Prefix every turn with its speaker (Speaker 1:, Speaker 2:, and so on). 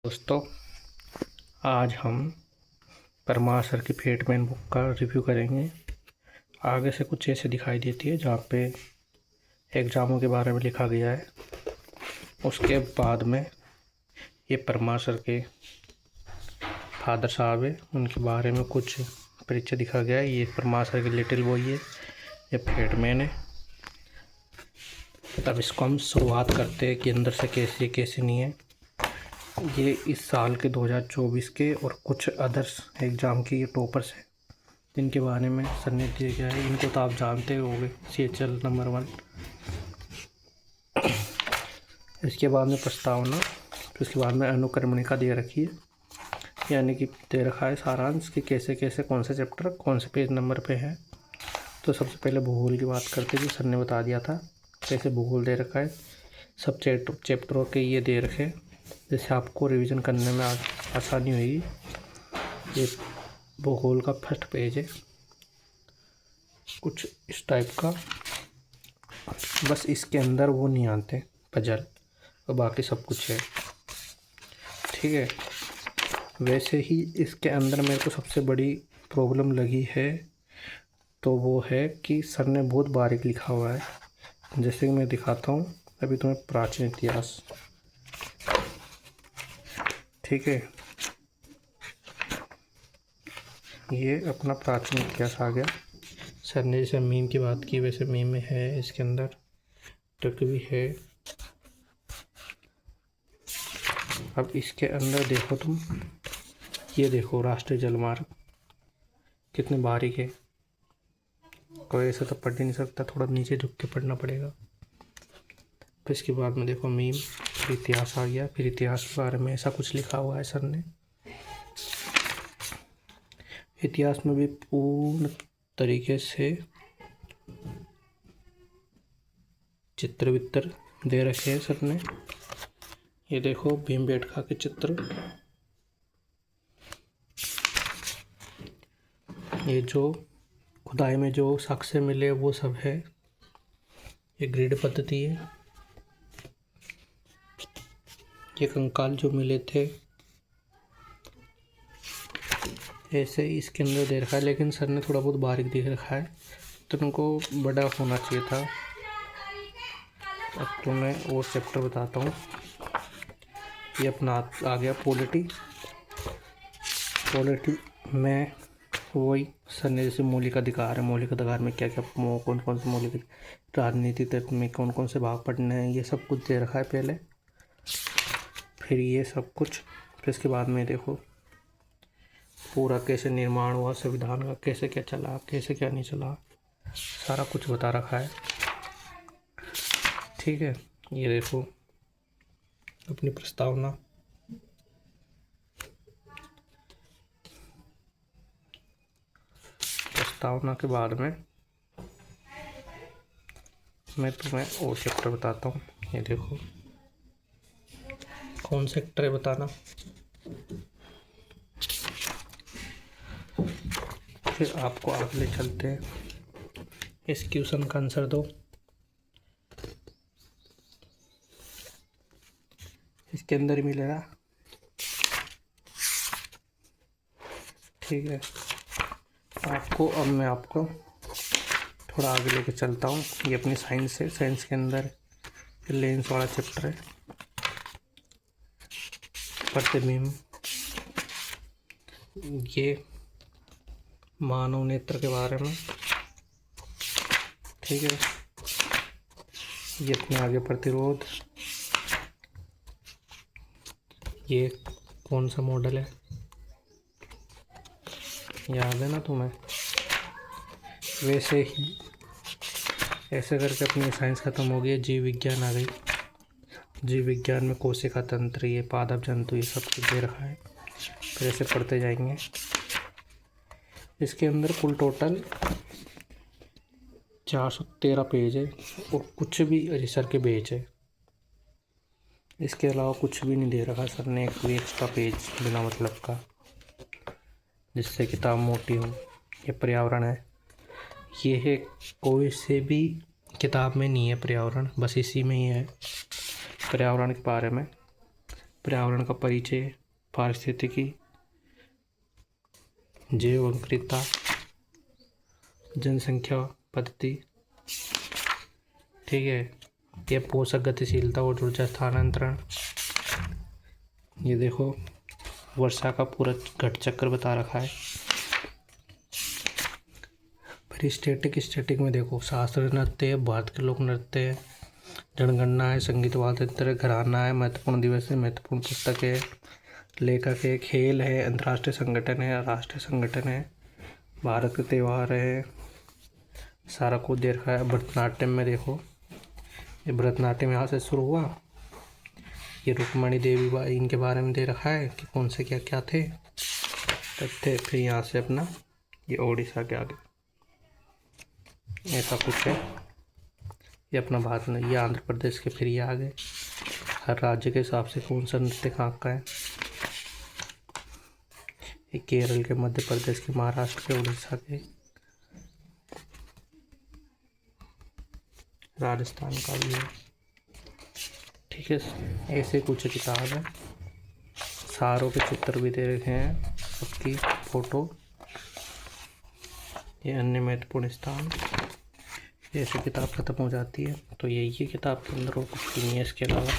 Speaker 1: दोस्तों, आज हम परमार सर की फेटमैन बुक का रिव्यू करेंगे। आगे से कुछ ऐसे दिखाई देती है जहाँ पे एग्ज़ामों के बारे में लिखा गया है। उसके बाद में ये परमार सर के फादर साहब है, उनके बारे में कुछ परिचय दिखा गया है। ये परमार सर की लिटिल बॉय है, ये फेटमैन है। तब इसको हम शुरुआत करते हैं कि अंदर से कैसे नहीं है। ये इस साल के 2024 के और कुछ अदर्स एग्ज़ाम के ये टॉपर्स हैं जिनके बारे में सर ने दिया गया है। इनको तो आप जानते होंगे, CHL नंबर 1। इसके बाद में प्रस्तावना, तो इसके बाद में अनुक्रमणिका दे रखी है, यानी कि दे रखा है सारांश कि कैसे कैसे कौन से चैप्टर कौन से पेज नंबर पे है। तो सबसे पहले भूगोल की बात करते हैं, सर ने बता दिया था कैसे भूगोल दे रखा है। सब चैप्टरों के ये दे रखे, जैसे आपको रिवीजन करने में आसानी हुई। ये भूगोल का फर्स्ट पेज है, कुछ इस टाइप का। बस इसके अंदर वो नहीं आते पजल, और बाकी सब कुछ है, ठीक है। वैसे ही इसके अंदर मेरे को सबसे बड़ी प्रॉब्लम लगी है तो वो है कि सर ने बहुत बारीक लिखा हुआ है। जैसे कि मैं दिखाता हूँ अभी तुम्हें प्राचीन इतिहास, ठीक है। ये अपना प्राचीन इतिहास आ गया। सर ने जैसे मीम की बात की वैसे मीम में है, इसके अंदर टक भी है। अब इसके अंदर देखो तुम, ये देखो राष्ट्रीय जलमार्ग कितने बारीक है, कोई ऐसा तो पढ़ ही नहीं सकता, थोड़ा नीचे झुक के पढ़ना पड़ेगा। फिर इसके बाद में देखो मीम, फिर इतिहास आ गया। फिर इतिहास के बारे में ऐसा कुछ लिखा हुआ है सर ने। इतिहास में भी पूर्ण तरीके से चित्र वित्र दे रखे हैं सर ने। ये देखो भीमबेटका के चित्र, ये जो खुदाई में जो साक्ष्य मिले वो सब है। ये ग्रिड पद्धति है। ये कंकाल जो मिले थे ऐसे ही इसके अंदर दे रखा है, लेकिन सर ने थोड़ा बहुत बारीक दिख रखा है, तो तुमको बड़ा होना चाहिए था। अब तुम्हें और चैप्टर बताता हूँ। ये अपना आ गया पॉलिटी में वही सर ने जैसे मौलिक अधिकार है, मौलिक अधिकार में क्या क्या कौन कौन से मौलिक, राजनीति तत्व में कौन कौन से भाग पढ़ने हैं, ये सब कुछ दे रखा है पहले। फिर ये सब कुछ, फिर इसके बाद में देखो पूरा कैसे निर्माण हुआ संविधान का, कैसे क्या चला कैसे क्या नहीं चला, सारा कुछ बता रखा है, ठीक है। ये देखो अपनी प्रस्तावना, प्रस्तावना के बाद में मैं तुम्हें और चैप्टर बताता हूँ। ये देखो कौन सेक्टर है बताना। फिर आपको आगे चलते हैं, इस क्वेश्चन का आंसर दो। इसके अंदर ही मिलेगा, ठीक है। आपको अब मैं आपको थोड़ा आगे लेके चलता हूँ। ये अपनी साइंस है, साइंस के अंदर लेंस वाला चैप्टर है, प्रतिबिंब। ये मानव नेत्र के बारे में, ठीक है। ये अपने आगे प्रतिरोध, ये कौन सा मॉडल है याद है ना तुम्हें। वैसे ही ऐसे करके अपनी साइंस ख़त्म हो गई, जीव विज्ञान आ गई। जीव विज्ञान में कोशिका तंत्र, ये पादप जंतु, ये सब कुछ दे रखा है। फिर ऐसे पढ़ते जाएंगे। इसके अंदर कुल टोटल 413 पेज है और कुछ भी रिसर्च के पेज है। इसके अलावा कुछ भी नहीं दे रखा सर ने, एक भी एक्स्ट्रा पेज बिना मतलब का, जिससे किताब मोटी हो। ये पर्यावरण है, ये है कोई से भी किताब में नहीं है पर्यावरण, बस इसी में ही है पर्यावरण के बारे में। पर्यावरण का परिचय, पारिस्थितिकी, जैव विविधता, जनसंख्या पद्धति। ठीक है, ये पोषक गतिशीलता और ऊर्जा स्थानांतरण। ये देखो वर्षा का पूरा घट चक्र बता रखा है। फिर स्टैटिक में देखो शास्त्रीय नृत्य, भारत के लोक नृत्य, जनगणना है, संगीत वाद्य, घराना है, महत्वपूर्ण दिवस है, महत्वपूर्ण पुस्तक है, लेखक है, खेल है, अंतर्राष्ट्रीय संगठन है, राष्ट्रीय संगठन है, भारत के त्यौहार है, सारा कुछ दे रखा है। भरतनाट्यम में देखो, ये भरतनाट्यम यहाँ से शुरू हुआ। ये रुक्मणी देवी इनके बारे में दे रखा है कि कौन से क्या क्या थे तब थे। फिर यहाँ से अपना ये ओडिशा के आगे ऐसा कुछ है। ये अपना भारत में, ये आंध्र प्रदेश के, फिर ये आगे हर राज्य के हिसाब से कौन सा नृत्य कहाँ का है। ये केरल के, मध्य प्रदेश के, महाराष्ट्र के, उड़ीसा के, राजस्थान का भी है। ठीक है, ऐसे कुछ किताब है। सारों के चित्र भी दे रखे हैं, सबकी फोटो। ये अन्य महत्वपूर्ण स्थान। ऐसे किताब ख़त्म हो जाती है। तो यही है किताब के अंदर और कुछ नहीं है इसके अलावा।